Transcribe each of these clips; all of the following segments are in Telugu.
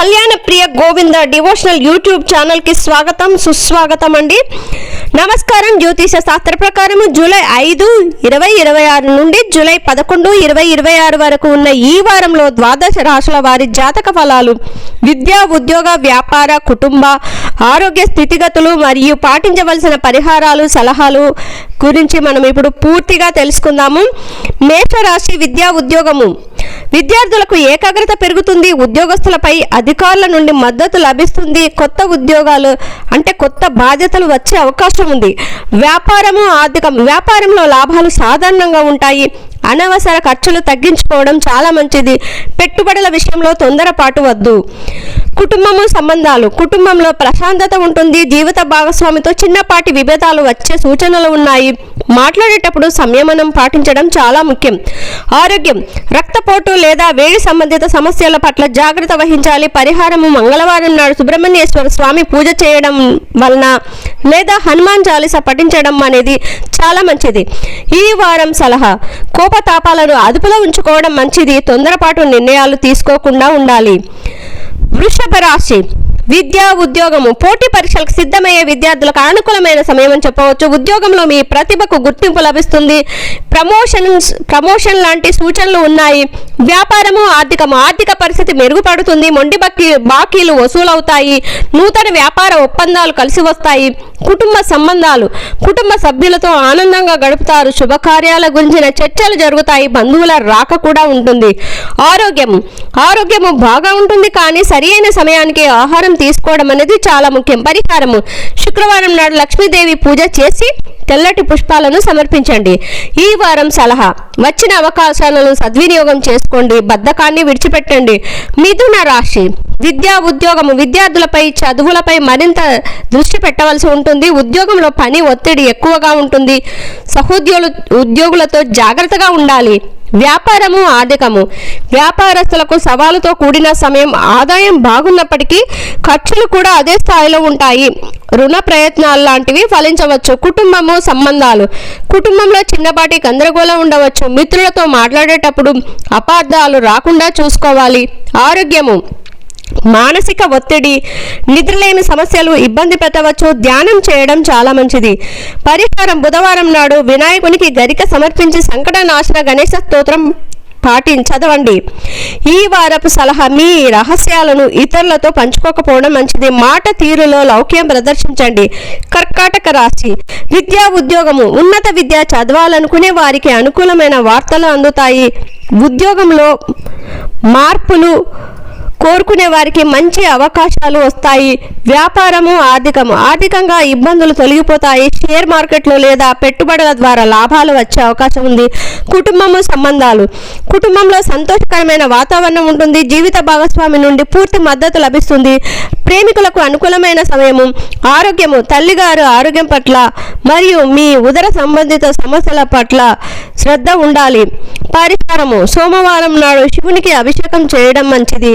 కళ్యాణ ప్రియ గోవింద డివోషనల్ యూట్యూబ్ ఛానల్ కి స్వాగతం సుస్వాగతం అండి. నమస్కారం. జ్యోతిష శాస్త్ర ప్రకారం జూలై 5, 2026 నుండి జూలై 11, 2026 వరకు ఉన్న ఈ వారంలో ద్వాదశ రాశుల వారి జాతక ఫలాలు, విద్యా, ఉద్యోగ, వ్యాపార, కుటుంబ, ఆరోగ్య స్థితిగతులు మరియు పాటించవలసిన పరిహారాలు, సలహాలు గురించి మనం ఇప్పుడు పూర్తిగా తెలుసుకుందాము. మేషరాశి విద్యా, ఉద్యోగము. విద్యార్థులకు ఏకాగ్రత పెరుగుతుంది. ఉద్యోగస్తులపై అధికారుల నుండి మద్దతు లభిస్తుంది. కొత్త ఉద్యోగాలు అంటే కొత్త బాధ్యతలు వచ్చే అవకాశం ఉంది. వ్యాపారము, ఆర్థికం. వ్యాపారంలో లాభాలు సాధారణంగా ఉంటాయి. అనవసర ఖర్చులు తగ్గించుకోవడం చాలా మంచిది. పెట్టుబడుల విషయంలో తొందరపాటు వద్దు. కుటుంబము, సంబంధాలు. కుటుంబంలో ప్రశాంతత ఉంటుంది. జీవిత భాగస్వామితో చిన్నపాటి విభేదాలు వచ్చే సూచనలు ఉన్నాయి. మాట్లాడేటప్పుడు సంయమనం పాటించడం చాలా ముఖ్యం. ఆరోగ్యం. రక్తపోటు లేదా వేడి సంబంధిత సమస్యల పట్ల జాగ్రత్త వహించాలి. పరిహారము మంగళవారం నాడు సుబ్రహ్మణ్యేశ్వర స్వామి పూజ చేయడం వలన లేదా హనుమాన్ చాలీస పఠించడం అనేది చాలా మంచిది. ఈ వారం సలహా: కోపతాపాలను అదుపులో ఉంచుకోవడం మంచిది. తొందరపాటు నిర్ణయాలు తీసుకోకుండా ఉండాలి. వృషభ రాశి విద్యా, ఉద్యోగము. పోటీ పరీక్షలకు సిద్ధమయ్యే విద్యార్థులకు అనుకూలమైన సమయం అని చెప్పవచ్చు. ఉద్యోగంలో మీ ప్రతిభకు గుర్తింపు లభిస్తుంది. ప్రమోషన్ లాంటి సూచనలు ఉన్నాయి. వ్యాపారము, ఆర్థికము. ఆర్థిక పరిస్థితి మెరుగుపడుతుంది. మొండి బాకీలు వసూలవుతాయి. నూతన వ్యాపార ఒప్పందాలు కలిసి వస్తాయి. కుటుంబ సంబంధాలు. కుటుంబ సభ్యులతో ఆనందంగా గడుపుతారు. శుభకార్యాల గురించిన చర్చలు జరుగుతాయి. బంధువుల రాక కూడా ఉంటుంది. ఆరోగ్యము బాగా ఉంటుంది, కానీ సరి అయిన సమయానికి ఆహారం తీసుకోవడం అనేది చాలా ముఖ్యం. పరిహారము: శుక్రవారం నాడు లక్ష్మీదేవి పూజ చేసి తెల్లటి పుష్పాలను సమర్పించండి. ఈ వారం సలహా: వచ్చిన అవకాశాలను సద్వినియోగం చేసుకోండి. బద్ధకాన్ని విడిచిపెట్టండి. మిథున రాశి విద్యా, ఉద్యోగము. విద్యార్థులపై చదువులపై మరింత దృష్టి పెట్టవలసి ఉంటుంది. ఉద్యోగంలో పని ఒత్తిడి ఎక్కువగా ఉంటుంది. ఉద్యోగులతో జాగ్రత్తగా ఉండాలి. వ్యాపారము, ఆర్థికము. వ్యాపారస్తులకు సవాలుతో కూడిన సమయం. ఆదాయం బాగున్నప్పటికీ ఖర్చులు కూడా అదే స్థాయిలో ఉంటాయి. రుణ ప్రయత్నాలు లాంటివి ఫలించవచ్చు. కుటుంబము, సంబంధాలు. కుటుంబంలో చిన్నపాటి గందరగోళం ఉండవచ్చు. మిత్రులతో మాట్లాడేటప్పుడు అపార్థాలు రాకుండా చూసుకోవాలి. ఆరోగ్యము. మానసిక ఒత్తిడి, నిద్రలేని సమస్యలు ఇబ్బంది పెట్టవచ్చు. ధ్యానం చేయడం చాలా మంచిది. పరిహారం: బుధవారం నాడు వినాయకునికి గరిక సమర్పించి సంకటనాశన గణేశ స్తోత్రం చదవండి. ఈ వారపు సలహా: మీ రహస్యాలను ఇతరులతో పంచుకోకపోవడం మంచిది. మాట తీరులో లౌక్యం ప్రదర్శించండి. కర్కాటక రాశి విద్యా, ఉద్యోగము. ఉన్నత విద్య చదవాలనుకునే వారికి అనుకూలమైన వార్తలు అందుతాయి. ఉద్యోగంలో మార్పులు కోరుకునే వారికి మంచి అవకాశాలు వస్తాయి. వ్యాపారము, ఆర్థికము. ఆర్థికంగా ఇబ్బందులు తొలగిపోతాయి. షేర్ మార్కెట్లో లేదా పెట్టుబడుల ద్వారా లాభాలు వచ్చే అవకాశం ఉంది. కుటుంబము, సంబంధాలు. కుటుంబంలో సంతోషకరమైన వాతావరణం ఉంటుంది. జీవిత భాగస్వామి నుండి పూర్తి మద్దతు లభిస్తుంది. ప్రేమికులకు అనుకూలమైన సమయము. ఆరోగ్యము. తల్లిగారు ఆరోగ్యం పట్ల మరియు మీ ఉదర సంబంధిత సమస్యల పట్ల శ్రద్ధ ఉండాలి. పరిహారము: సోమవారం నాడు శివునికి అభిషేకం చేయడం మంచిది,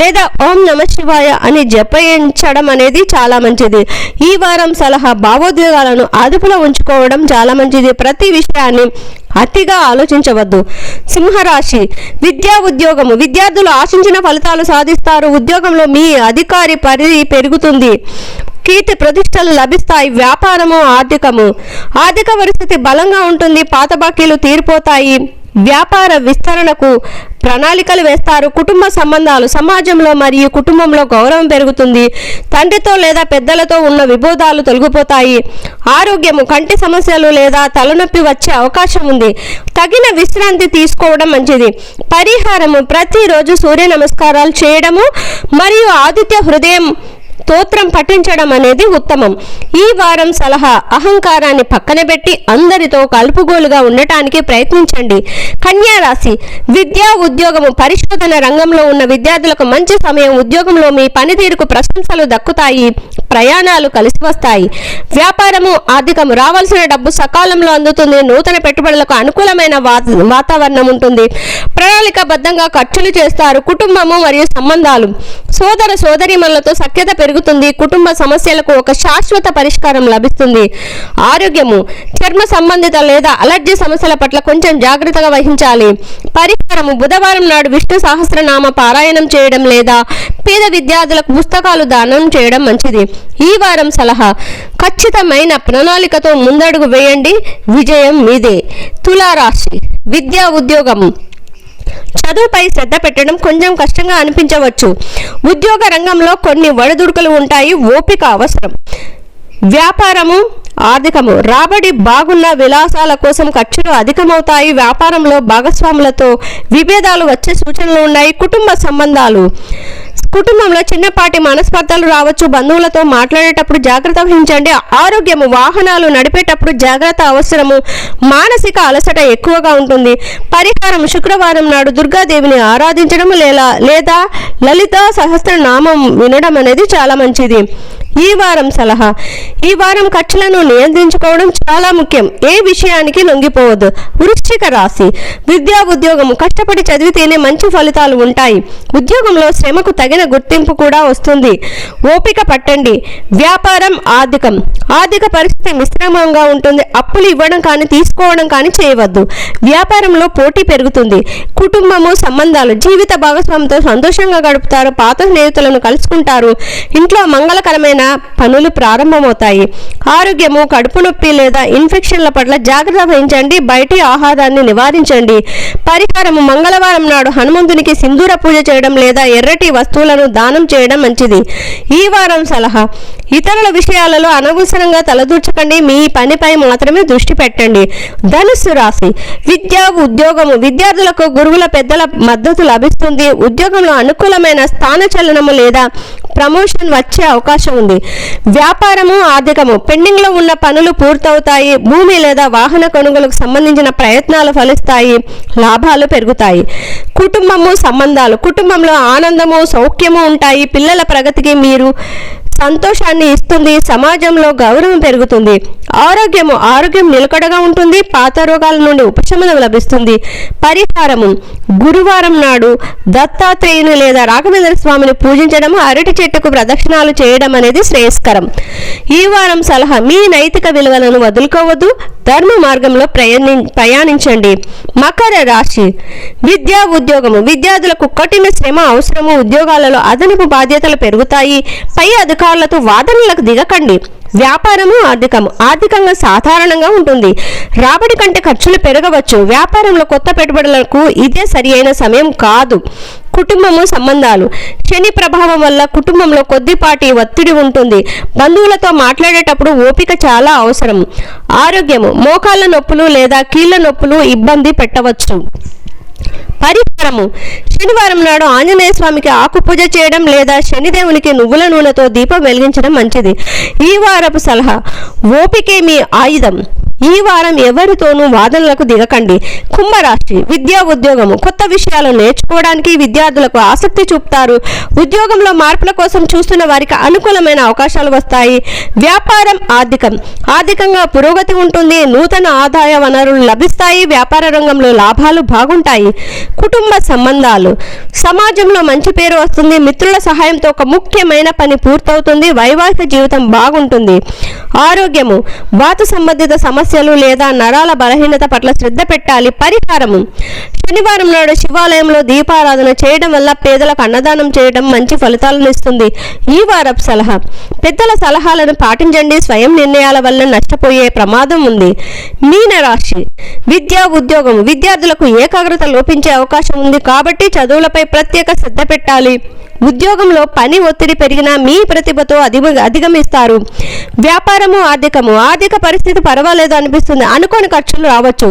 లేదా ఓం నమ శివాయ అని జపించడం అనేది చాలా మంచిది. ఈ వారం సలహా: భావోద్వేగాలను అదుపులో ఉంచుకోవడం చాలా మంచిది. ప్రతి విషయాన్ని అతిగా ఆలోచించవద్దు. సింహరాశి విద్యా, ఉద్యోగము. విద్యార్థులు ఆశించిన ఫలితాలు సాధిస్తారు. ఉద్యోగంలో మీ అధికారి పరిధి పెరుగుతుంది. కీర్తి ప్రతిష్టలు లభిస్తాయి. వ్యాపారము, ఆర్థికము. ఆర్థిక పరిస్థితి బలంగా ఉంటుంది. పాత బాకీలు తీరిపోతాయి. వ్యాపార విస్తరణకు ప్రణాళికలు వేస్తారు. కుటుంబ సంబంధాలు. సమాజంలో మరియు కుటుంబంలో గౌరవం పెరుగుతుంది. తండ్రితో లేదా పెద్దలతో ఉన్న విభేదాలు తొలగిపోతాయి. ఆరోగ్యము. కంటి సమస్యలు లేదా తలనొప్పి వచ్చే అవకాశం ఉంది. తగిన విశ్రాంతి తీసుకోవడం మంచిది. పరిహారము: ప్రతిరోజు సూర్య నమస్కారాలు చేయడము మరియు ఆదిత్య హృదయం స్తోత్రం పఠించడం అనేది ఉత్తమం. ఈ వారం సలహా: అహంకారాన్ని పక్కన పెట్టి అందరితో కలుపుగోలుగా ఉండటానికి ప్రయత్నించండి. కన్యా రాశి విద్యా, ఉద్యోగము. పరిశోధన రంగంలో ఉన్న విద్యార్థులకు మంచి సమయం. ఉద్యోగంలో మీ పనితీరుకు ప్రశంసలు దక్కుతాయి. ప్రయాణాలు కలిసి వస్తాయి. వ్యాపారము, ఆర్థికము. రావాల్సిన డబ్బు సకాలంలో అందుతుంది. నూతన పెట్టుబడులకు అనుకూలమైన వాతావరణం ఉంటుంది. ప్రణాళికాబద్ధంగా ఖర్చులు చేస్తారు. కుటుంబము మరియు సంబంధాలు. సోదరీమణులతో సఖ్యత పెరుగుతుంది. కుటుంబ సమస్యలకు ఒక శాశ్వత పరిష్కారం లభిస్తుంది. ఆరోగ్యము చర్మ సంబంధిత లేదా అలర్జీ సమస్యల పట్ల కొంచెం జాగ్రత్తగా వహించాలి. పరిహారము బుధవారం నాడు విష్ణు సహస్రనామ పారాయణం చేయడం లేదా పేద విద్యార్థులకు పుస్తకాలు దానం చేయడం మంచిది. ఈ వారం సలహా ఖచ్చితమైన ప్రణాళికతో ముందడుగు వేయండి, విజయం మీదే. తులారాశి విద్యా ఉద్యోగం చదువుపై శ్రద్ధ పెట్టడం కొంచెం కష్టంగా అనిపించవచ్చు. ఉద్యోగ రంగంలో కొన్ని ఒడిదుడుకులు ఉంటాయి, ఓపిక అవసరం. వ్యాపారము ఆర్థికము రాబడి బాగున్న విలాసాల కోసం ఖర్చులు అధికమవుతాయి. వ్యాపారంలో భాగస్వాములతో విభేదాలు వచ్చే సూచనలు ఉన్నాయి. కుటుంబ సంబంధాలు కుటుంబంలో చిన్నపాటి మనస్పర్ధలు రావచ్చు. బంధువులతో మాట్లాడేటప్పుడు జాగ్రత్త వహించండి. ఆరోగ్యము వాహనాలు నడిపేటప్పుడు జాగ్రత్త అవసరము. మానసిక అలసట ఎక్కువగా ఉంటుంది. పరిహారం శుక్రవారం నాడు దుర్గాదేవిని ఆరాధించడం లేదా లలితా సహస్రనామం వినడం అనేది చాలా మంచిది. ఈ వారం సలహా ఈ వారం ఖర్చులను నియంత్రించుకోవడం చాలా ముఖ్యం. ఏ విషయానికి లొంగిపోవద్దు. వృశ్చిక రాశి విద్యా ఉద్యోగము కష్టపడి చదివితేనే మంచి ఫలితాలు ఉంటాయి. ఉద్యోగంలో శ్రమకు తగిన గుర్తింపు కూడా వస్తుంది. ఓపిక పట్టండి. వ్యాపారం ఆర్థిక పరిస్థితి మిశ్రమంగా ఉంటుంది. అప్పులు ఇవ్వడం కానీ తీసుకోవడం కానీ చేయవద్దు. వ్యాపారంలో పోటీ పెరుగుతుంది. కుటుంబము సంబంధాలు జీవిత భాగస్వామితో సంతోషంగా గడుపుతారు. పాత స్నేహితులను కలుసుకుంటారు. ఇంట్లో మంగళకరమైన పనులు ప్రారంభమవుతాయి. ఆరోగ్యము కడుపు నొప్పి లేదా ఇన్ఫెక్షన్ల పట్ల జాగ్రత్త వహించండి. బయటి ఆహారాన్ని నివారించండి. పరిహారము మంగళవారం నాడు హనుమంతునికి సింధూర పూజ చేయడం లేదా ఎర్రటి వస్తువులను దానం చేయడం మంచిది. ఈ వారం సలహా ఇతరుల విషయాలలో అనవసరంగా తలదూర్చకండి. మీ పనిపై మాత్రమే దృష్టి పెట్టండి. ధనుస్సు రాశి విద్యా ఉద్యోగము విద్యార్థులకు గురువుల పెద్దల మద్దతు లభిస్తుంది. ఉద్యోగంలో అనుకూలమైన స్థానచలనము లేదా ప్రమోషన్ వచ్చే అవకాశం ఉంది. వ్యాపారము ఆర్థికము పెండింగ్ లో ఉన్న పనులు పూర్తవుతాయి. భూమి లేదా వాహన కొనుగోలుకు సంబంధించిన ప్రయత్నాలు ఫలిస్తాయి. లాభాలు పెరుగుతాయి. కుటుంబము సంబంధాలు కుటుంబంలో ఆనందము సౌఖ్యము ఉంటాయి. పిల్లల ప్రగతికి మీరు సంతోషాన్ని ఇస్తుంది. సమాజంలో గౌరవం పెరుగుతుంది. ఆరోగ్యం నిలకడగా ఉంటుంది. పాత రోగాల నుండి ఉపశమనం లభిస్తుంది. పరిహారము గురువారం నాడు దత్తాత్రేయుని లేదా రాఘవేంద్ర స్వామిని పూజించడం, అరటి చెట్టుకు ప్రదక్షిణాలు చేయడం అనేది శ్రేయస్కరం. ఈ వారం సలహా మీ నైతిక విలువలను వదులుకోవద్దు. ధర్మ మార్గంలో ప్రయాణించండి. మకర రాశి విద్యా ఉద్యోగము విద్యార్థులకు కఠిన శ్రమ అవసరము. ఉద్యోగాలలో అదనపు బాధ్యతలు పెరుగుతాయి. పై అధికారులతో వాదనలకు దిగకండి. వ్యాపారము ఆర్థికంగా సాధారణంగా ఉంటుంది. రాబడి కంటే ఖర్చులు పెరగవచ్చు. వ్యాపారంలో కొత్త పెట్టుబడులకు ఇదే సరి అయిన సమయం కాదు. కుటుంబము సంబంధాలు శని ప్రభావం వల్ల కుటుంబంలో కొద్దిపాటి ఒత్తిడి ఉంటుంది. బంధువులతో మాట్లాడేటప్పుడు ఓపిక చాలా అవసరం. ఆరోగ్యము మోకాళ్ళ నొప్పులు లేదా కీళ్ళ నొప్పులు ఇబ్బంది పెట్టవచ్చు. పరిహారము శనివారం నాడు ఆంజనేయ స్వామికి ఆకు పూజ చేయడం లేదా శనిదేవునికి నువ్వుల నూనెతో దీపం వెలిగించడం మంచిది. ఈ వారపు సలహా ఓపికే మీ ఆయుధం. ఈ వారం ఎవరితోనూ వాదనలకు దిగకండి. కుంభరాశి విద్యా ఉద్యోగము కొత్త విషయాలు నేర్చుకోవడానికి విద్యార్థులకు ఆసక్తి చూపుతారు. ఉద్యోగంలో మార్పుల కోసం చూస్తున్న వారికి అనుకూలమైన అవకాశాలు వస్తాయి. వ్యాపారం ఆర్థికంగా పురోగతి ఉంటుంది. నూతన ఆదాయ వనరులు లభిస్తాయి. వ్యాపార రంగంలో లాభాలు బాగుంటాయి. కుటుంబ సంబంధాలు సమాజంలో మంచి పేరు వస్తుంది. మిత్రుల సహాయంతో ఒక ముఖ్యమైన పని పూర్తవుతుంది. వైవాహిక జీవితం బాగుంటుంది. ఆరోగ్యము వాత సంబంధిత సమస్యలు లేదా నరాల బలహీనత పట్ల శ్రద్ధ పెట్టాలి. పరిహారము శనివారం నాడు శివాలయంలో దీపారాధన చేయడం వల్ల పేదలకు అన్నదానం చేయడం మంచి ఫలితాలను ఇస్తుంది. ఈ వారపు సలహా పెద్దల సలహాలను పాటించండి. స్వయం నిర్ణయాల వల్ల నష్టపోయే ప్రమాదం ఉంది. మీనరాశి విద్యా ఉద్యోగం విద్యార్థులకు ఏకాగ్రత లోపించే అవకాశం ఉంది కాబట్టి చదువులపై ప్రత్యేక శ్రద్ధ పెట్టాలి. ఉద్యోగంలో పని ఒత్తిడి పెరిగినా మీ ప్రతిభతో అధిగమిస్తారు. వ్యాపారము ఆర్థిక పరిస్థితి పర్వాలేదు అనిపిస్తుంది. అనుకోని ఖర్చులు రావచ్చు.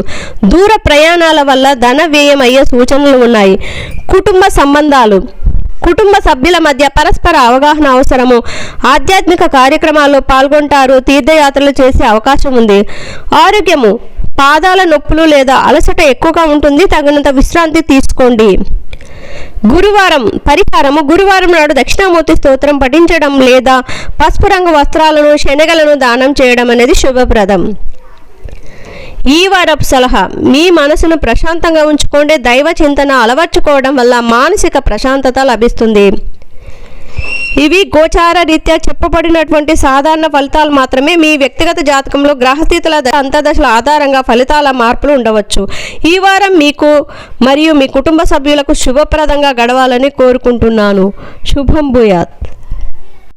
దూర ప్రయాణాల వల్ల ధన వ్యయం అయ్యే సూచనలు ఉన్నాయి. కుటుంబ సంబంధాలు కుటుంబ సభ్యుల మధ్య పరస్పర అవగాహన అవసరము. ఆధ్యాత్మిక కార్యక్రమాల్లో పాల్గొంటారు. తీర్థయాత్రలు చేసే అవకాశం ఉంది. ఆరోగ్యము పాదాల నొప్పులు లేదా అలసట ఎక్కువగా ఉంటుంది. తగినంత విశ్రాంతి తీసుకోండి. పరిహారము గురువారం నాడు దక్షిణామూర్తి స్తోత్రం పఠించడం లేదా పసుపు రంగు వస్త్రాలను శనగలను దానం చేయడం అనేది శుభప్రదం. ఈ వారపు సలహా మీ మనసును ప్రశాంతంగా ఉంచుకోండి. దైవ చింతన అలవర్చుకోవడం వల్ల మానసిక ప్రశాంతత లభిస్తుంది. ఇవి గోచార రీత్యా చెప్పబడినటువంటి సాధారణ ఫలితాలు మాత్రమే. మీ వ్యక్తిగత జాతకంలో గ్రహస్థితుల అంతర్దశల ఆధారంగా ఫలితాల మార్పులు ఉండవచ్చు. ఈ వారం మీకు మరియు మీ కుటుంబ సభ్యులకు శుభప్రదంగా గడవాలని కోరుకుంటున్నాను. శుభం భూయాత్.